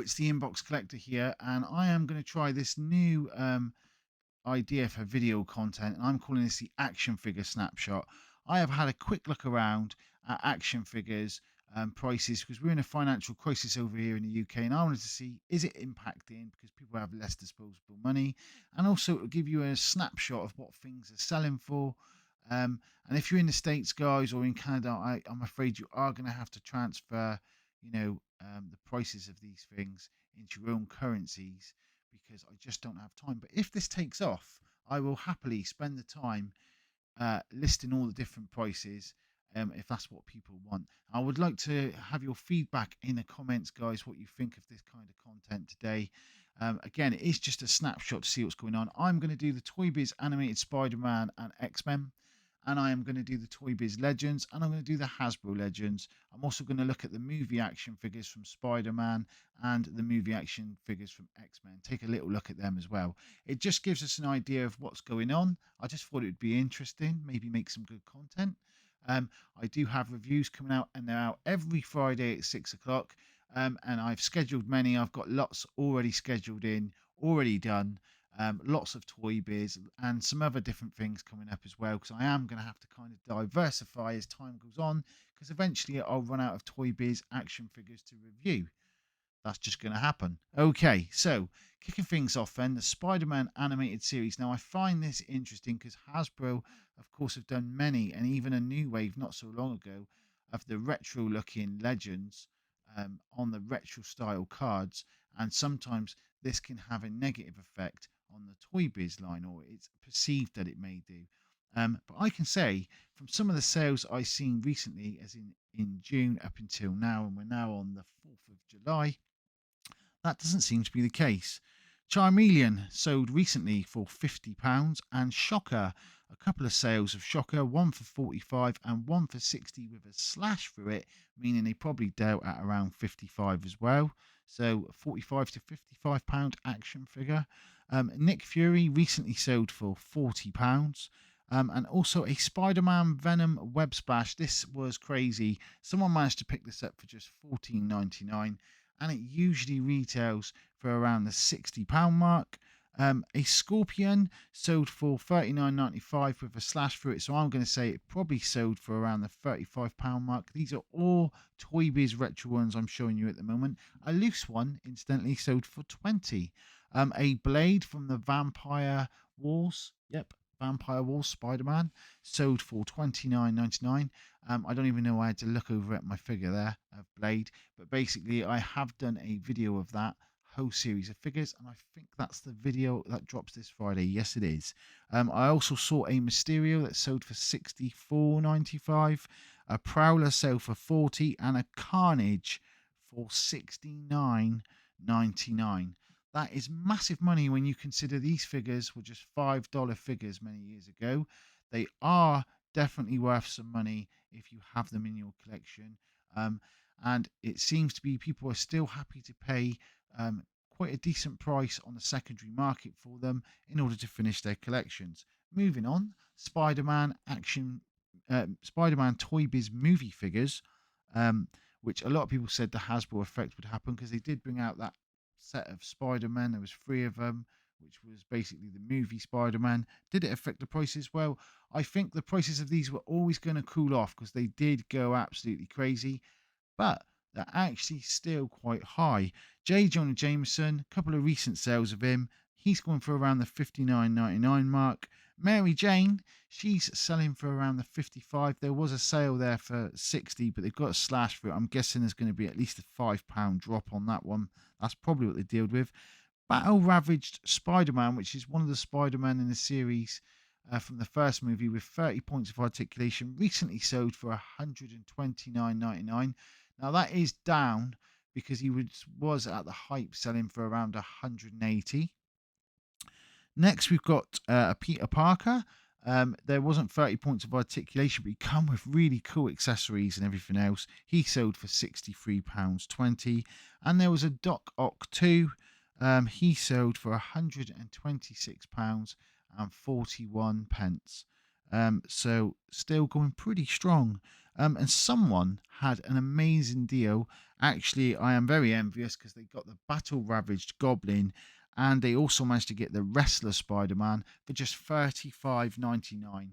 Hello, it's the Inbox Collector here, and I am going to try this new idea for video content, and I'm calling this the action figure snapshot. I have had a quick look around at action figures prices because we're in a financial crisis over here in the UK, and I wanted to see, is it impacting because people have less disposable money, and also it will give you a snapshot of what things are selling for. And if you're in the States, guys, or in Canada, I'm afraid you are going to have to transfer, the prices of these things into your own currencies because I just don't have time. But if this takes off, I will happily spend the time listing all the different prices if that's what people want. I would like to have your feedback in the comments, guys, what you think of this kind of content today. Again, it is just a snapshot to see what's going on. I'm going to do the Toybiz animated Spider-Man and X-Men, and I am going to do the Toybiz Legends, and I'm going to do the Hasbro Legends. I'm also going to look at the movie action figures from Spider-Man and the movie action figures from X-Men. Take a little look at them as well. It just gives us an idea of what's going on. I just thought it would be interesting, maybe make some good content. I do have reviews coming out, and they're out every Friday at 6 o'clock. And I've scheduled many. I've got lots already scheduled in, already done. Lots of Toybiz and some other different things coming up as well, because I am going to have to kind of diversify as time goes on, because eventually I'll run out of Toybiz action figures to review. That's just going to happen. Okay, so kicking things off then, the Spider-Man animated series. Now, I find this interesting because Hasbro, of course, have done many, and even a new wave not so long ago, of the retro-looking legends on the retro-style cards, and sometimes this can have a negative effect on the Toybiz line, or it's perceived that it may do. But I can say from some of the sales I've seen recently, as in June up until now, and we're now on the 4th of July, that doesn't seem to be the case. Charmeleon sold recently for £50, and Shocker, a couple of sales of Shocker, one for 45 and one for 60 with a slash through it, meaning they probably dealt at around 55 as well. So 45 to £55 action figure. Nick Fury recently sold for £40. And also a Spider-Man Venom Web Splash. This was crazy. Someone managed to pick this up for just £14.99, and it usually retails for around the £60 mark. A Scorpion sold for £39.95 with a slash through it, so I'm going to say it probably sold for around the £35 mark. These are all Toybiz retro ones I'm showing you at the moment. A loose one, incidentally, sold for £20. A Blade from the Vampire Wars, Vampire Wars Spider-Man, sold for £29.99. I don't even know I had to look over at my figure there of Blade, but basically I have done a video of that whole series of figures, and I think that's the video that drops this Friday. Yes, it is. I also saw a Mysterio that sold for £64.95, a Prowler sold for £40, and a Carnage for £69.99. That is massive money when you consider these figures were just $5 figures many years ago. They are definitely worth some money if you have them in your collection. And it seems to be people are still happy to pay quite a decent price on the secondary market for them in order to finish their collections. Moving on, Spider-Man Toybiz movie figures, which a lot of people said the Hasbro effect would happen because they did bring out that set of Spider-Man. There was 3 of them, which was basically the movie Spider-Man. Did it affect the prices? Well, I think the prices of these were always going to cool off because they did go absolutely crazy, but they're actually still quite high. J. Jonah Jameson, a couple of recent sales of him, he's going for around the $59.99 mark. Mary Jane, she's selling for around the 55. There was a sale there for 60, but they've got a slash for it. I'm guessing there's going to be at least a £5 drop on that one. That's probably what they dealt with. Battle Ravaged Spider-Man, which is one of the Spider-Man in the series from the first movie with 30 points of articulation, recently sold for $129.99. Now that is down because he was at the hype selling for around 180. Next, we've got a Peter Parker. There wasn't 30 points of articulation, but he come with really cool accessories and everything else. He sold for £63.20. And there was a Doc Ock 2. He sold for £126.41. So still going pretty strong. And someone had an amazing deal. Actually, I am very envious because they got the battle ravaged goblin, and they also managed to get the wrestler Spider-Man for just 35.99.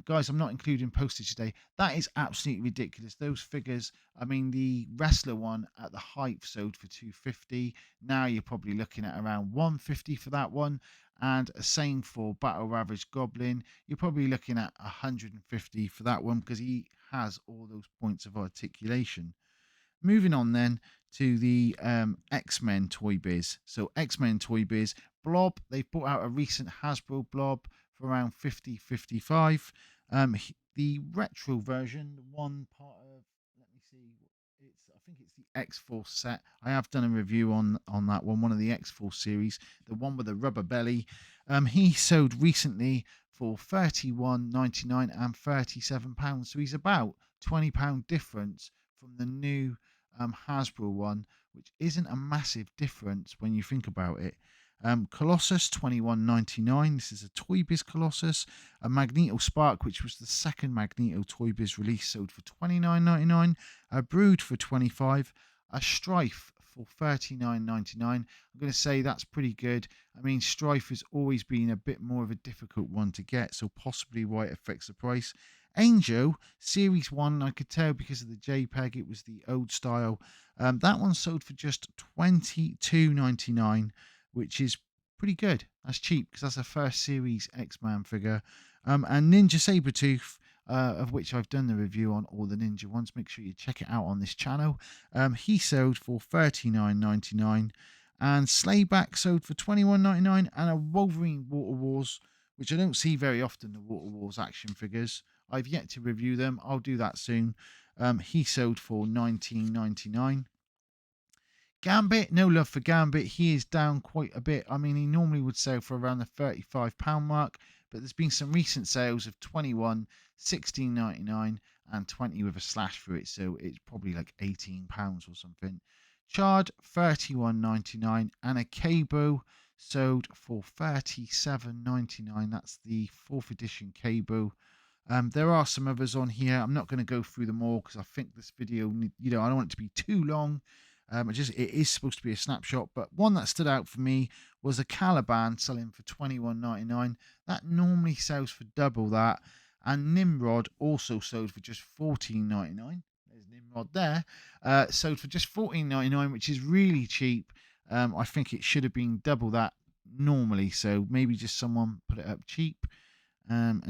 Guys, I'm not including postage today. That is absolutely ridiculous. Those figures, I mean, the wrestler one at the height sold for 250. Now you're probably looking at around 150 for that one. And same for Battle Ravaged Goblin. You're probably looking at 150 for that one because he has all those points of articulation. Moving on then to the X-Men Toy Biz. So X-Men Toy Biz Blob, they've brought out a recent Hasbro Blob for around 50-55. The retro version, the one part of, let me see, I think it's the X-Force set. I have done a review on that one of the X-Force series, the one with the rubber belly. He sold recently for £31.99 and £37. So he's about £20 difference from the new Hasbro one, which isn't a massive difference when you think about it. Colossus 21.99. This is a Toybiz Colossus. A Magneto Spark, which was the second Magneto Toybiz release, sold for 29.99. A Brood for 25. A Strife for 39.99. I'm going to say that's pretty good. I mean, Strife has always been a bit more of a difficult one to get, so possibly why it affects the price. Angel Series 1, I could tell because of the JPEG, it was the old style. That one sold for just $22.99, which is pretty good. That's cheap because that's a first series X-Man figure. And Ninja Sabretooth, of which I've done the review on all the Ninja ones. Make sure you check it out on this channel. He sold for $39.99. And Slayback sold for $21.99. And a Wolverine Water Wars, which I don't see very often, the Water Wars action figures. I've yet to review them. I'll do that soon. He sold for $19.99. Gambit, no love for Gambit. He is down quite a bit. I mean, he normally would sell for around the £35 mark, but there's been some recent sales of 21, 16.99, and 20 with a slash through it, so it's probably like £18 or something. Chard, 31.99, and a Cabo sold for 37.99. That's the 4th edition Cabo. There are some others on here. I'm not going to go through them all because I think this video, I don't want it to be too long. It is supposed to be a snapshot, but one that stood out for me was a Caliban selling for $21.99. That normally sells for double that. And Nimrod also sold for just $14.99. There's Nimrod there. Sold for just $14.99, which is really cheap. I think it should have been double that normally. So maybe just someone put it up cheap. And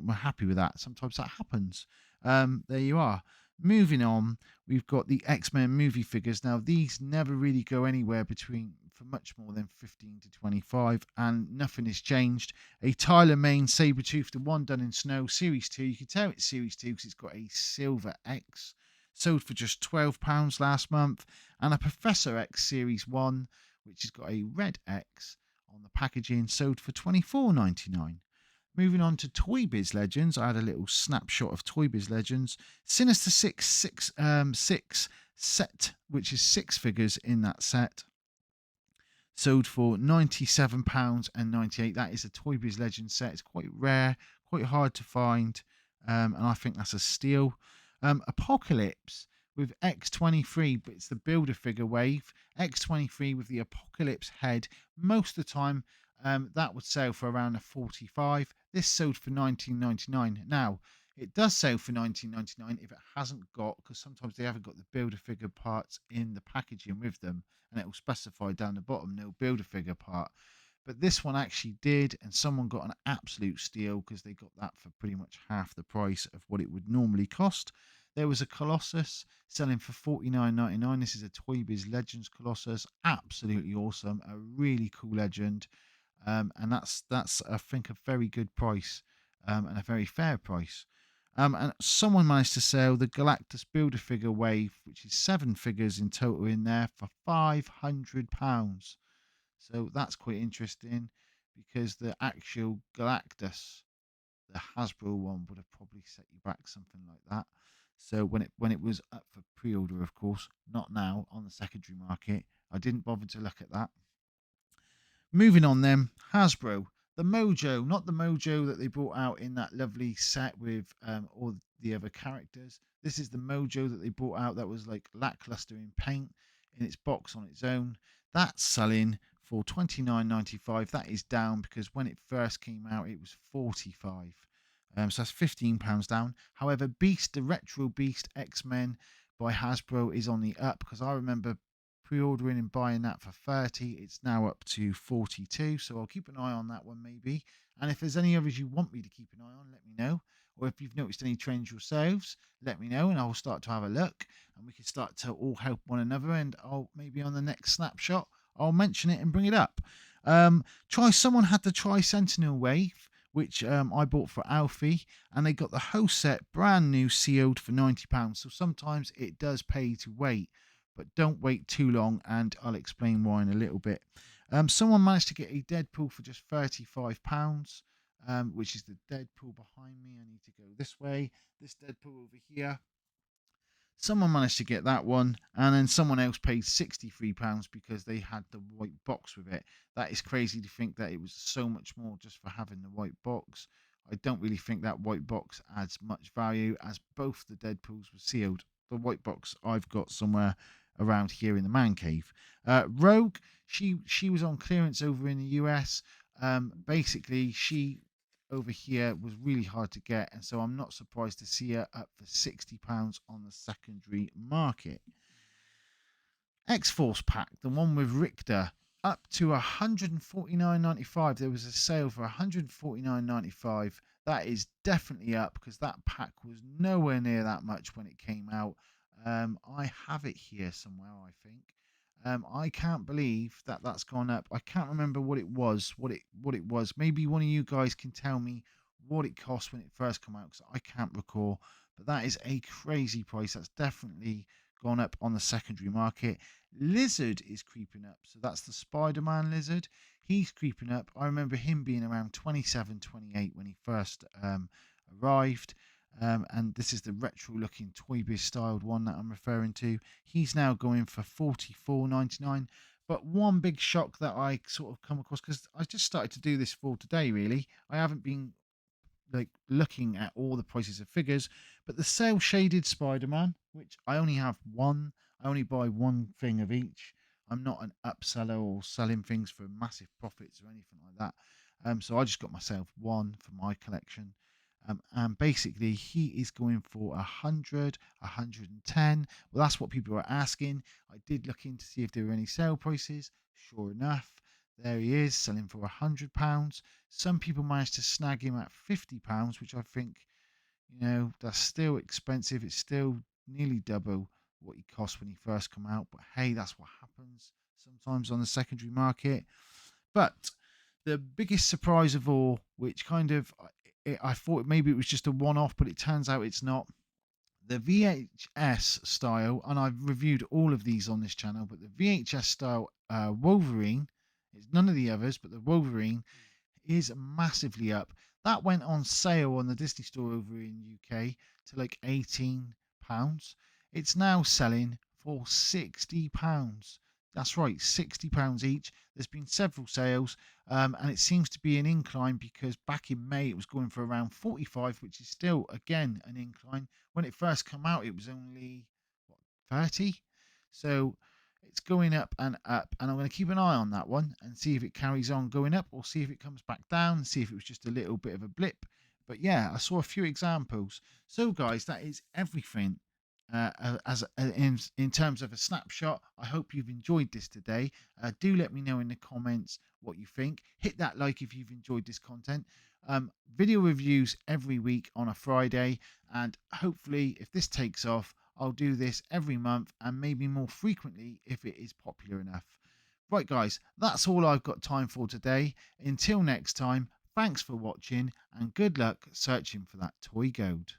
we're happy with that. Sometimes that happens. There you are. Moving on, we've got the X-Men movie figures. Now, these never really go anywhere for much more than 15 to 25, and nothing has changed. A Tyler Mane Sabretooth, the one done in snow, Series 2. You can tell it's Series 2 because it's got a Silver X. Sold for just £12 last month. And a Professor X Series 1, which has got a red X on the packaging, sold for £24.99. Moving on to Toybiz Legends, I had a little snapshot of Toybiz Legends. Sinister Six set, which is 6 figures in that set, sold for £97.98. That is a Toybiz Legends set. It's quite rare, quite hard to find, and I think that's a steal. Apocalypse with X23, but it's the Builder figure wave. X23 with the Apocalypse head. Most of the time, that would sell for around a 45. This sold for $19.99. Now, it does sell for $19.99 if it hasn't got, because sometimes they haven't got the Builder figure parts in the packaging with them, and it will specify down the bottom no Builder figure part. But this one actually did, and someone got an absolute steal because they got that for pretty much half the price of what it would normally cost. There was a Colossus selling for $49.99. This is a Toybiz Legends Colossus. Absolutely awesome. A really cool legend. And that's I think a very good price, and a very fair price. And someone managed to sell the Galactus Builder figure wave, which is 7 figures in total in there, for £500. So that's quite interesting because the actual Galactus, the Hasbro one, would have probably set you back something like that. So when it was up for pre-order, of course, not now on the secondary market, I didn't bother to look at that. Moving on then, Hasbro, the Mojo, not the Mojo that they brought out in that lovely set with all the other characters. This is the Mojo that they brought out that was like lackluster in paint in its box on its own. That's selling for £29.95. That is down because when it first came out, it was 45. So that's £15 down. However, Beast, the Retro Beast X-Men by Hasbro is on the up because I remember pre-ordering and buying that for 30. It's now up to 42. So I'll keep an eye on that one maybe. And if there's any others you want me to keep an eye on, let me know. Or if you've noticed any trends yourselves, let me know and I'll start to have a look and we can start to all help one another. And I'll maybe on the next snapshot, I'll mention it and bring it up. Someone had the Tri-Sentinel Wave, which I bought for Alfie, and they got the whole set brand new sealed for £90. So sometimes it does pay to wait, but don't wait too long, and I'll explain why in a little bit. Someone managed to get a Deadpool for just £35, which is the Deadpool behind me. I need to go this way. This Deadpool over here. Someone managed to get that one, and then someone else paid £63 because they had the white box with it. That is crazy to think that it was so much more just for having the white box. I don't really think that white box adds much value as both the Deadpools were sealed. The white box I've got somewhere around here in the man cave. Rogue, she was on clearance over in the US. Basically, she over here was really hard to get, and so I'm not surprised to see her up for £60 on the secondary market. X-Force pack, the one with Richter, up to £149.95. There was a sale for £149.95. That is definitely up because that pack was nowhere near that much when it came out. I have it here somewhere, I think. I can't believe that that's gone up. I can't remember what it was. Maybe one of you guys can tell me what it cost when it first came out because I can't recall. But that is a crazy price. That's definitely gone up on the secondary market. Lizard is creeping up. So that's the Spider-Man Lizard. He's creeping up. I remember him being around 27, 28 when he first arrived. And this is the retro looking Toybiz styled one that I'm referring to. He's now going for $44.99. But one big shock that I sort of come across, because I just started to do this for today really. I haven't been like looking at all the prices of figures, but the cell shaded Spider-Man, which I only have one, I only buy one thing of each. I'm not an upseller or selling things for massive profits or anything like that. So I just got myself one for my collection. And basically he is going for 100, 110. Well, that's what people are asking. I did look in to see if there were any sale prices. Sure enough, there he is selling for £100. Some people managed to snag him at £50, which I think, that's still expensive. It's still nearly double what he cost when he first come out. But hey, that's what happens sometimes on the secondary market. But the biggest surprise of all, which kind of I thought maybe it was just a one-off, but it turns out it's not. The VHS style, and I've reviewed all of these on this channel, but the VHS style Wolverine, it's none of the others, but the Wolverine is massively up. That went on sale on the Disney store over in UK to like £18. It's now selling for £60. That's right, £60 each. There's been several sales, and it seems to be an incline because back in May it was going for around 45, which is still, again, an incline. When it first came out, it was only, 30? So it's going up, and I'm going to keep an eye on that one and see if it carries on going up or see if it comes back down and see if it was just a little bit of a blip. But yeah, I saw a few examples. So guys, that is everything. In terms of a snapshot, I hope you've enjoyed this today. Do let me know in the comments what you think. Hit that like if you've enjoyed this content. Video reviews every week on a Friday, and hopefully if this takes off, I'll do this every month and maybe more frequently if it is popular enough. Right guys, that's all I've got time for today. Until next time, thanks for watching and good luck searching for that toy gold.